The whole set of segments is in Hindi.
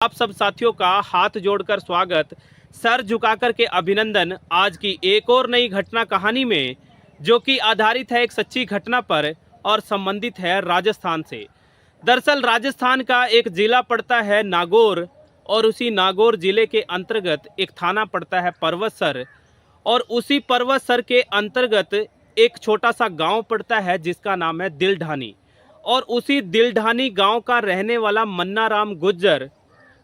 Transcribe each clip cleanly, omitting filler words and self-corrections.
आप सब साथियों का हाथ जोड़कर स्वागत, सर झुकाकर के अभिनंदन आज की एक और नई घटना कहानी में, जो कि आधारित है एक सच्ची घटना पर और संबंधित है राजस्थान से। दरअसल राजस्थान का एक जिला पड़ता है नागौर और उसी नागौर जिले के अंतर्गत एक थाना पड़ता है पर्वतसर और उसी पर्वतसर के अंतर्गत एक छोटा सा गांव पड़ता है जिसका नाम है दिलढानी। और उसी दिलढानी गांव का रहने वाला मन्ना राम गुज्जर,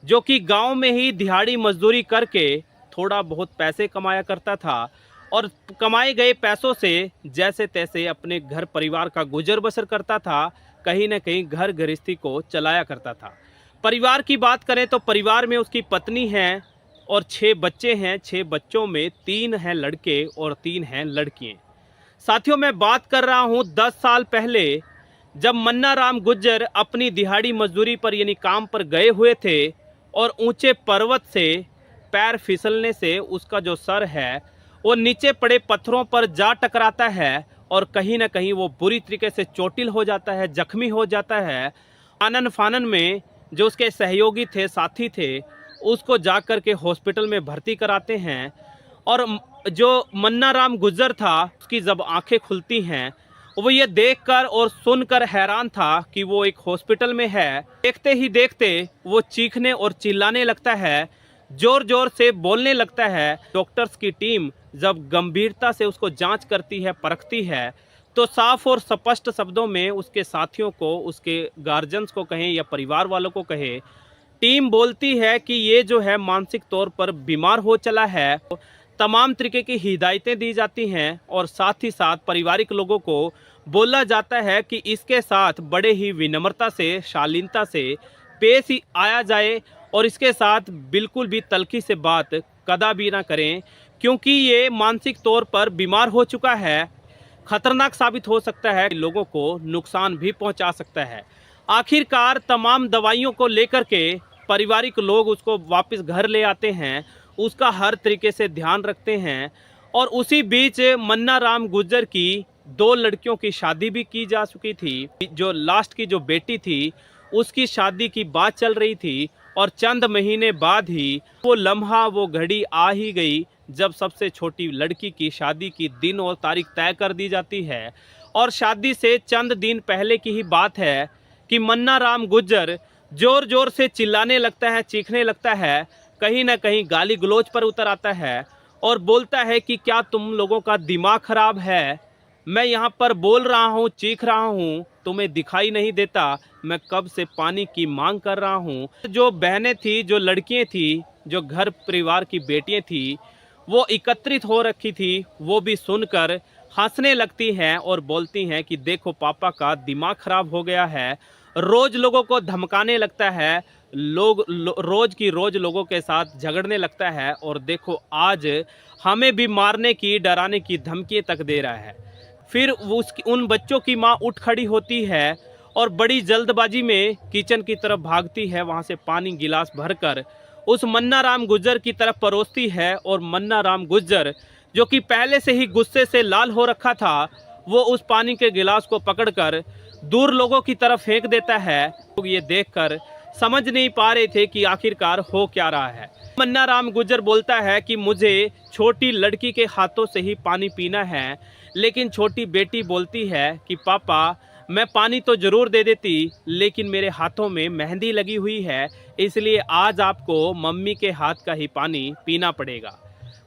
जो कि गांव में ही दिहाड़ी मजदूरी करके थोड़ा बहुत पैसे कमाया करता था और कमाए गए पैसों से जैसे तैसे अपने घर परिवार का गुजर बसर करता था, कहीं ना कहीं घर गृहस्थी को चलाया करता था। परिवार की बात करें तो परिवार में उसकी पत्नी है और 6 बच्चे हैं। 6 बच्चों में 3 हैं लड़के और 3 हैं लड़कियां। साथियों, मैं बात कर रहा हूं 10 साल पहले, जब मन्ना राम गुज्जर अपनी दिहाड़ी मजदूरी पर यानी काम पर गए हुए थे और ऊंचे पर्वत से पैर फिसलने से उसका जो सर है वो नीचे पड़े पत्थरों पर जा टकराता है और कहीं ना कहीं वो बुरी तरीके से चोटिल हो जाता है, जख्मी हो जाता है। आनन फानन में जो उसके सहयोगी थे, साथी थे, उसको जा कर के हॉस्पिटल में भर्ती कराते हैं। और जो मन्ना राम गुज्जर था, उसकी जब आंखें खुलती हैं, वो ये देखकर और सुनकर हैरान था कि वो एक हॉस्पिटल में है। देखते ही देखते वो चीखने और चिल्लाने लगता है, जोर जोर से बोलने लगता है। डॉक्टर्स की टीम जब गंभीरता से उसको जांच करती है, परखती है, तो साफ और स्पष्ट शब्दों में उसके साथियों को, उसके गार्जियंस को कहें या परिवार वालों को कहे, टीम बोलती है कि ये जो है मानसिक तौर पर बीमार हो चला है। तमाम तरीके की हिदायतें दी जाती हैं और साथ ही साथ पारिवारिक लोगों को बोला जाता है कि इसके साथ बड़े ही विनम्रता से, शालीनता से पेश ही आया जाए और इसके साथ बिल्कुल भी तल्खी से बात कदा भी ना करें, क्योंकि ये मानसिक तौर पर बीमार हो चुका है, खतरनाक साबित हो सकता है, लोगों को नुकसान भी पहुंचा सकता है। आखिरकार तमाम दवाइयों को लेकर के पारिवारिक लोग उसको वापस घर ले आते हैं, उसका हर तरीके से ध्यान रखते हैं। और उसी बीच मन्ना राम गुज्जर की 2 लड़कियों की शादी भी की जा चुकी थी। जो लास्ट की जो बेटी थी उसकी शादी की बात चल रही थी और चंद महीने बाद ही वो लम्हा, वो घड़ी आ ही गई जब सबसे छोटी लड़की की शादी की दिन और तारीख तय कर दी जाती है। और शादी से चंद दिन पहले की ही बात है कि मन्ना राम गुज्जर जोर जोर से चिल्लाने लगता है, चीखने लगता है, कहीं ना कहीं गाली गलौज पर उतर आता है और बोलता है कि क्या तुम लोगों का दिमाग खराब है? मैं यहाँ पर बोल रहा हूँ, चीख रहा हूँ, तुम्हें दिखाई नहीं देता? मैं कब से पानी की मांग कर रहा हूँ। जो बहनें थी, जो लड़कियाँ थी, जो घर परिवार की बेटियाँ थी, वो एकत्रित हो रखी थी, वो भी सुनकर हंसने लगती हैं और बोलती हैं कि देखो पापा का दिमाग खराब हो गया है। रोज लोगों को धमकाने लगता है, रोज की रोज लोगों के साथ झगड़ने लगता है और देखो आज हमें भी मारने की, डराने की धमकी तक दे रहा है। फिर उन बच्चों की माँ उठ खड़ी होती है और बड़ी जल्दबाजी में किचन की तरफ भागती है, वहाँ से पानी गिलास भरकर उस मन्ना राम गुज्जर की तरफ परोसती है। और मन्ना राम गुज्जर, जो कि पहले से ही गुस्से से लाल हो रखा था, वो उस पानी के गिलास को पकड़कर दूर लोगों की तरफ फेंक देता है। लोग ये देखकर समझ नहीं पा रहे थे कि आखिरकार हो क्या रहा है। मन्ना राम गुज्जर बोलता है कि मुझे छोटी लड़की के हाथों से ही पानी पीना है, लेकिन छोटी बेटी बोलती है कि पापा मैं पानी तो ज़रूर दे देती, लेकिन मेरे हाथों में मेहंदी लगी हुई है, इसलिए आज आपको मम्मी के हाथ का ही पानी पीना पड़ेगा।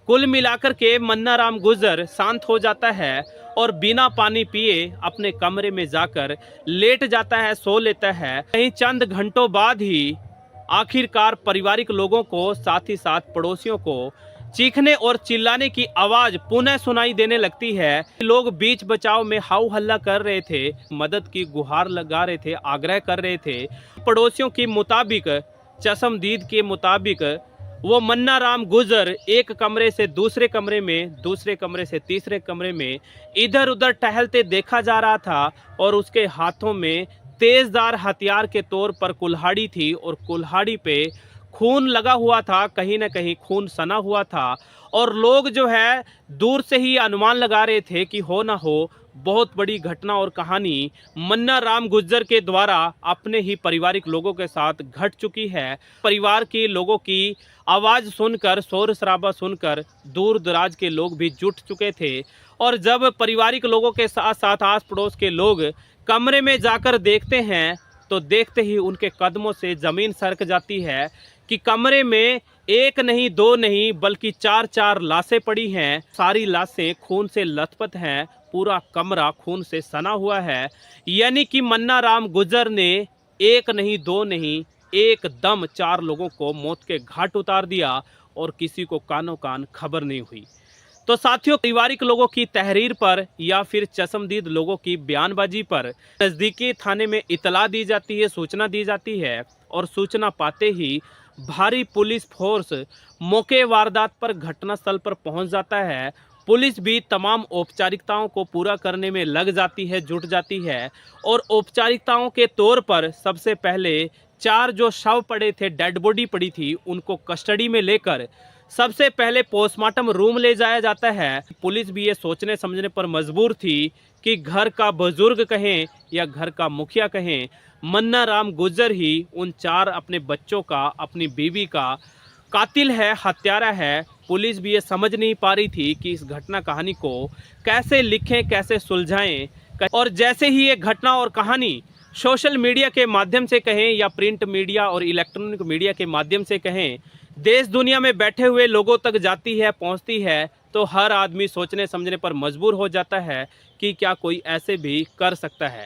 कुल मिलाकर के मन्ना राम गुज्जर शांत हो जाता है और बिना पानी पिए अपने कमरे में जाकर लेट जाता है, सो लेता है। कहीं चंद घंटों बाद ही आखिरकार पारिवारिक लोगों को, साथ ही साथ पड़ोसियों को चीखने और चिल्लाने की आवाज पुनः सुनाई देने लगती है। लोग बीच बचाव में हाउ हल्ला कर रहे थे, मदद की गुहार लगा रहे थे, आग्रह कर रहे थे। पड़ोसियों के मुताबिक, चश्मदीद के मुताबिक, वो मन्ना राम गुज्जर एक कमरे से दूसरे कमरे में, दूसरे कमरे से तीसरे कमरे में इधर उधर टहलते देखा जा रहा था और उसके हाथों में तेजदार हथियार के तौर पर कुल्हाड़ी थी और कुल्हाड़ी पे खून लगा हुआ था, कहीं ना कहीं खून सना हुआ था। और लोग जो है दूर से ही अनुमान लगा रहे थे कि हो ना हो बहुत बड़ी घटना और कहानी मन्ना राम गुर्जर के द्वारा अपने ही पारिवारिक लोगों के साथ घट चुकी है। परिवार के लोगों की आवाज़ सुनकर, शोर शराबा सुनकर दूर दराज के लोग भी जुट चुके थे और जब पारिवारिक लोगों के साथ साथ आस पड़ोस के लोग कमरे में जाकर देखते हैं तो देखते ही उनके कदमों से ज़मीन सरक जाती है कि कमरे में एक नहीं, दो नहीं, बल्कि चार चार लाशें पड़ी हैं। सारी लाशें खून से लथपथ हैं, पूरा कमरा खून से सना हुआ है। यानी कि मन्ना राम गुर्जर ने एक नहीं, दो नहीं, एकदम 4 लोगों को मौत के घाट उतार दिया और किसी को कानो कान खबर नहीं हुई। तो साथियों, पारिवारिक लोगों की तहरीर पर या फिर चश्मदीद लोगों की बयानबाजी पर नज़दीकी थाने में इतला दी जाती है, सूचना दी जाती है और सूचना पाते ही भारी पुलिस फोर्स मौके वारदात पर घटनास्थल पर पहुंच जाता है। पुलिस भी तमाम औपचारिकताओं को पूरा करने में लग जाती है, जुट जाती है और औपचारिकताओं के तौर पर सबसे पहले 4 जो शव पड़े थे, डेड बॉडी पड़ी थी, उनको कस्टडी में लेकर सबसे पहले पोस्टमार्टम रूम ले जाया जाता है। पुलिस भी ये सोचने समझने पर मजबूर थी कि घर का बुजुर्ग कहें या घर का मुखिया कहें, मन्ना राम गुर्जर ही उन 4 अपने बच्चों का, अपनी बीवी का कातिल है, हत्यारा है। पुलिस भी ये समझ नहीं पा रही थी कि इस घटना कहानी को कैसे लिखें, कैसे सुलझाएं। और जैसे ही ये घटना और कहानी सोशल मीडिया के माध्यम से कहें या प्रिंट मीडिया और इलेक्ट्रॉनिक मीडिया के माध्यम से कहें, देश दुनिया में बैठे हुए लोगों तक जाती है, पहुंचती है, तो हर आदमी सोचने समझने पर मजबूर हो जाता है कि क्या कोई ऐसे भी कर सकता है।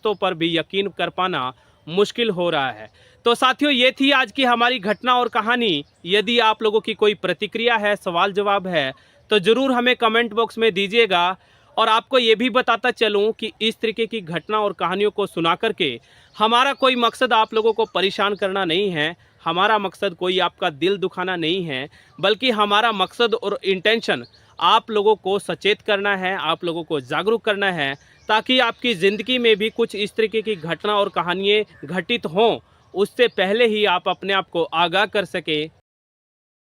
तो पर भी यकीन कर पाना मुश्किल हो रहा है। तो साथियों, ये थी आज की हमारी घटना और कहानी। यदि आप लोगों की कोई प्रतिक्रिया है, सवाल जवाब है, तो ज़रूर हमें कमेंट बॉक्स में दीजिएगा। और आपको ये भी बताता चलूँ कि इस तरीके की घटना और कहानियों को सुना करके हमारा कोई मकसद आप लोगों को परेशान करना नहीं है, हमारा मकसद कोई आपका दिल दुखाना नहीं है, बल्कि हमारा मकसद और इंटेंशन आप लोगों को सचेत करना है, आप लोगों को जागरूक करना है, ताकि आपकी ज़िंदगी में भी कुछ इस तरीके की घटना और कहानियाँ घटित हों, उससे पहले ही आप अपने आप को आगाह कर सकें,